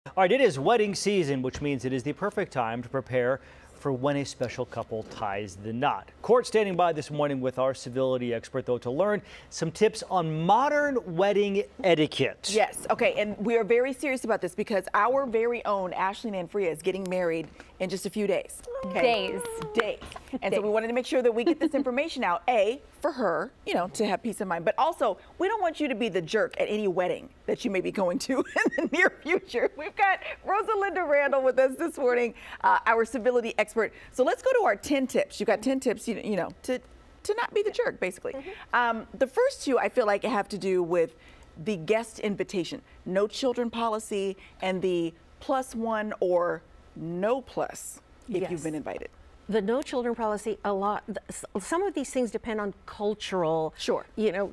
All right, it is wedding season, which means it is the perfect time to prepare for when a special couple ties the knot. Court standing by this morning with our civility expert, though, to learn some tips on modern wedding etiquette. Yes, okay, and we are very serious about this because our very own Ashley Nanfria is getting married in just a few days. Days. And so we wanted to make sure that we get this information out, A, for her, you know, to have peace of mind, but also we don't want you to be the jerk at any wedding that you may be going to in the near future. We've got Rosalinda Randall with us this morning, our civility expert. So let's go to our 10 tips. You've got 10 tips, you know, to not be the jerk, basically. The first two I feel like have to do with the guest invitation, no children policy, and the +1 or no plus if you've been invited. The no children policy, some of these things depend on cultural,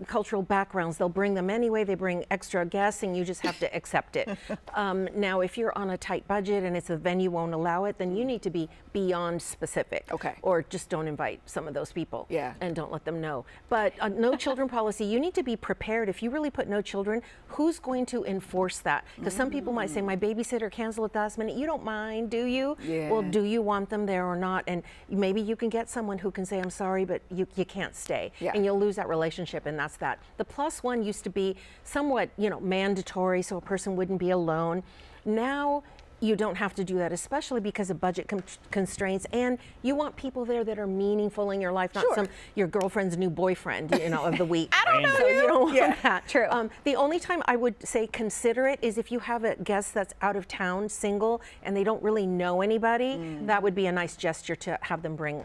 cultural backgrounds. They'll bring them anyway. They bring extra guests and you just have to accept it. Now, if you're on a tight budget and it's a venue won't allow it, then you need to be beyond specific. Okay. Or just don't invite some of those people. Yeah. And don't let them know. But no children policy, you need to be prepared. If you really put no children, who's going to enforce that? Because some people might say, my babysitter canceled at the last minute. You don't mind, do you? Yeah. Well, do you want them there or not? And maybe you can get someone who can say, I'm sorry, but you can't stay. Yeah. And you'll lose that relationship, and that's that. The +1 used to be somewhat, mandatory, so a person wouldn't be alone. Now, you don't have to do that, especially because of budget constraints, and you want people there that are meaningful in your life, not your girlfriend's new boyfriend, of the week. I don't know so you don't want that. True. The only time I would say consider it is if you have a guest that's out of town, single, and they don't really know anybody. That would be a nice gesture to have them bring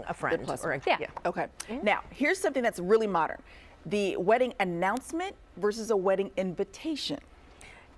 a friend. Okay. Now, here's something that's really modern: the wedding announcement versus a wedding invitation.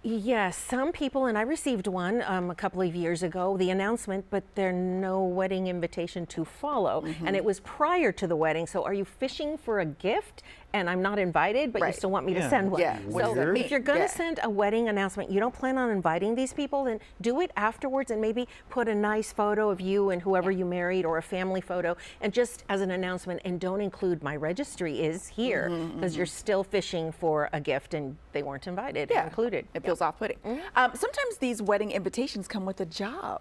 Yes, some people, and I received one a couple of years ago, the announcement, but there's no wedding invitation to follow. And it was prior to the wedding. So are you fishing for a gift and I'm not invited, but you still want me to send one? Yeah. So if you're going to send a wedding announcement, you don't plan on inviting these people, then do it afterwards and maybe put a nice photo of you and whoever you married or a family photo, and just as an announcement, and don't include my registry is here, because you're still fishing for a gift and they weren't invited or included. It feels off-putting. Sometimes these wedding invitations come with a job.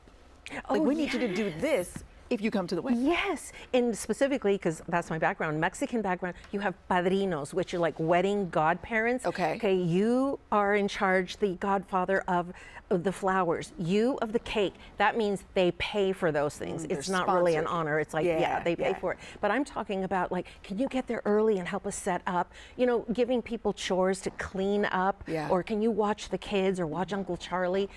Like, we need you to do this if you come to the wedding. Yes, and specifically, because that's my background, Mexican background, you have padrinos, which are like wedding godparents. Okay, you are in charge, the godfather of the flowers, you of the cake. That means they pay for those things. It's not really an honor. It's like, they pay for it. But I'm talking about, like, can you get there early and help us set up? Giving people chores to clean up, or can you watch the kids or watch Uncle Charlie?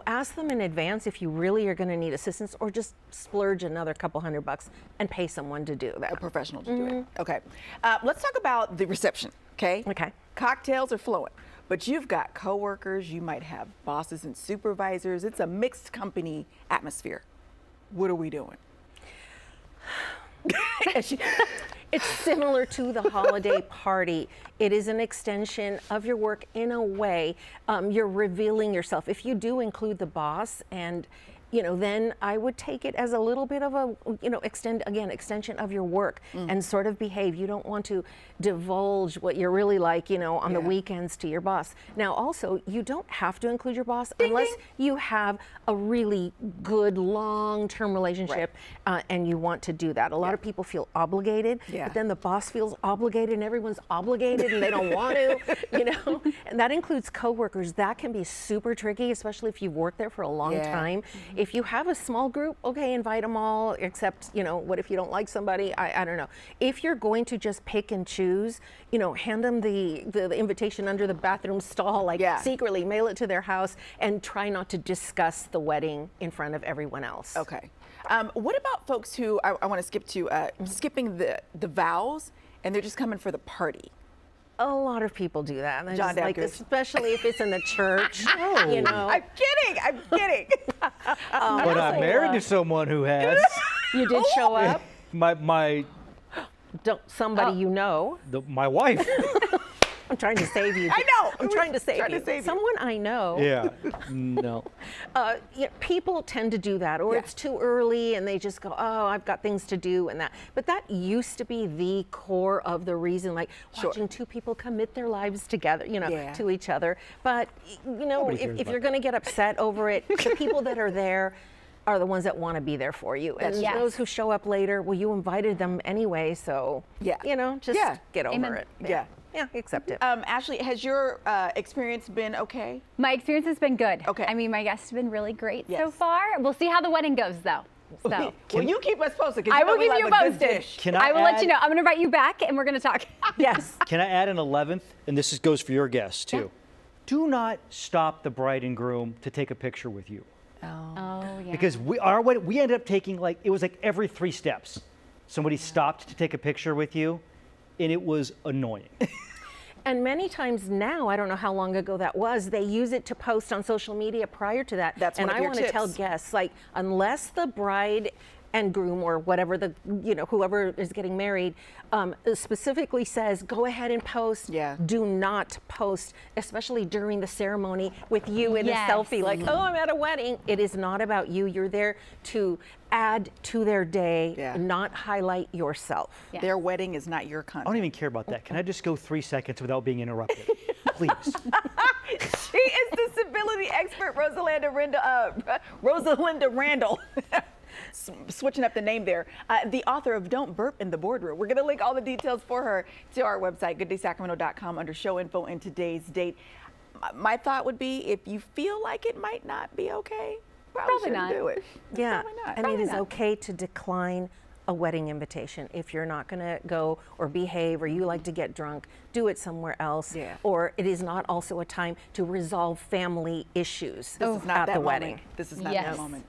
Ask them in advance if you really are going to need assistance, or just splurge another couple $100 and pay someone to do that. A professional to do it. Okay. Let's talk about the reception. Okay. Cocktails are flowing, but you've got coworkers, you might have bosses and supervisors. It's a mixed company atmosphere. What are we doing? It's similar to the holiday party. It is an extension of your work in a way. You're revealing yourself. If you do include the boss, and then I would take it as a little bit of a, extension of your work and sort of behave. You don't want to divulge what you're really like, on the weekends to your boss. Now, also, you don't have to include your boss unless you have a really good long-term relationship and you want to do that. A lot of people feel obligated, but then the boss feels obligated and everyone's obligated and they don't want to, And that includes coworkers. That can be super tricky, especially if you've worked there for a long time. If you have a small group, okay, invite them all, except, what if you don't like somebody? I don't know. If you're going to just pick and choose, hand them the invitation under the bathroom stall, secretly mail it to their house, and try not to discuss the wedding in front of everyone else. Okay. What about folks who, I want to skip to, skipping the vows, and they're just coming for the party? A lot of people do that. And John like, especially if it's in the church. I'm kidding. But I'm married to someone who has. You did show up? My Somebody you know. My wife. I'm trying to save you. I know. I'm trying to save Trying you. to save you. Someone I know. Yeah. No. People tend to do that, or Yeah. it's too early and they just go, oh, I've got things to do and that. But that used to be the core of the reason, like Sure. watching two people commit their lives together, Yeah. to each other. But, Nobody cares if about you're going to get upset over it, the people that are there are the ones that want to be there for you. And Yes. those who show up later, well, you invited them anyway, so, Yeah. just Yeah. get over Amen. it. Yeah. Yeah, accept it. Ashley, has your experience been okay? My experience has been good. Okay. I mean, my guests have been really great so Yes. far. We'll see how the wedding goes, though. So Well, you keep us posted. 'Cause I you know will we keep you love a good posted. dish. Can I will let add- you know. I'm going to invite you back, and we're going to talk. Yes. Can I add an 11th? And this goes for your guests too. Yeah. Do not stop the bride and groom to take a picture with you. Oh, yeah. Because we ended up taking it was like every 3 steps. Somebody stopped to take a picture with you, and it was annoying. And many times now, I don't know how long ago that was, they use it to post on social media prior to that. That's and one of I your want to tell tips. guests, unless the bride and groom or whatever whoever is getting married specifically says, go ahead and post. Yeah. Do not post, especially during the ceremony with you in Yes. a selfie, like, oh, I'm at a wedding. It is not about you. You're there to add to their day, Yeah. not highlight yourself. Yeah. Their wedding is not your I content. don't even care about that. Can I just go 3 seconds without being interrupted? Please. She is the civility expert, Rosalinda Randall. Switching up the name there. The author of Don't Burp in the Boardroom. We're going to link all the details for her to our website, gooddaysacramento.com, under show info and today's date. My thought would be, if you feel like it might not be okay, probably shouldn't not. do it. Yeah, Probably not. and it Probably is not. okay to decline a wedding invitation if you're not going to go or behave or you like to get drunk. Do it somewhere else. Yeah. Or it is not also a time to resolve family issues This is not at that the moment. wedding. This is not Yes. that moment.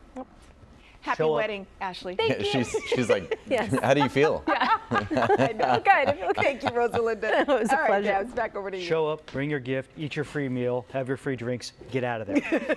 Happy Show up. wedding, Ashley. Thank you. She's like, Yes. how do you feel? I know. Good. I feel good. Thank you, Rosalinda. It was a All right, pleasure. Jabs, back over to you. Show up, bring your gift, eat your free meal, have your free drinks, get out of there.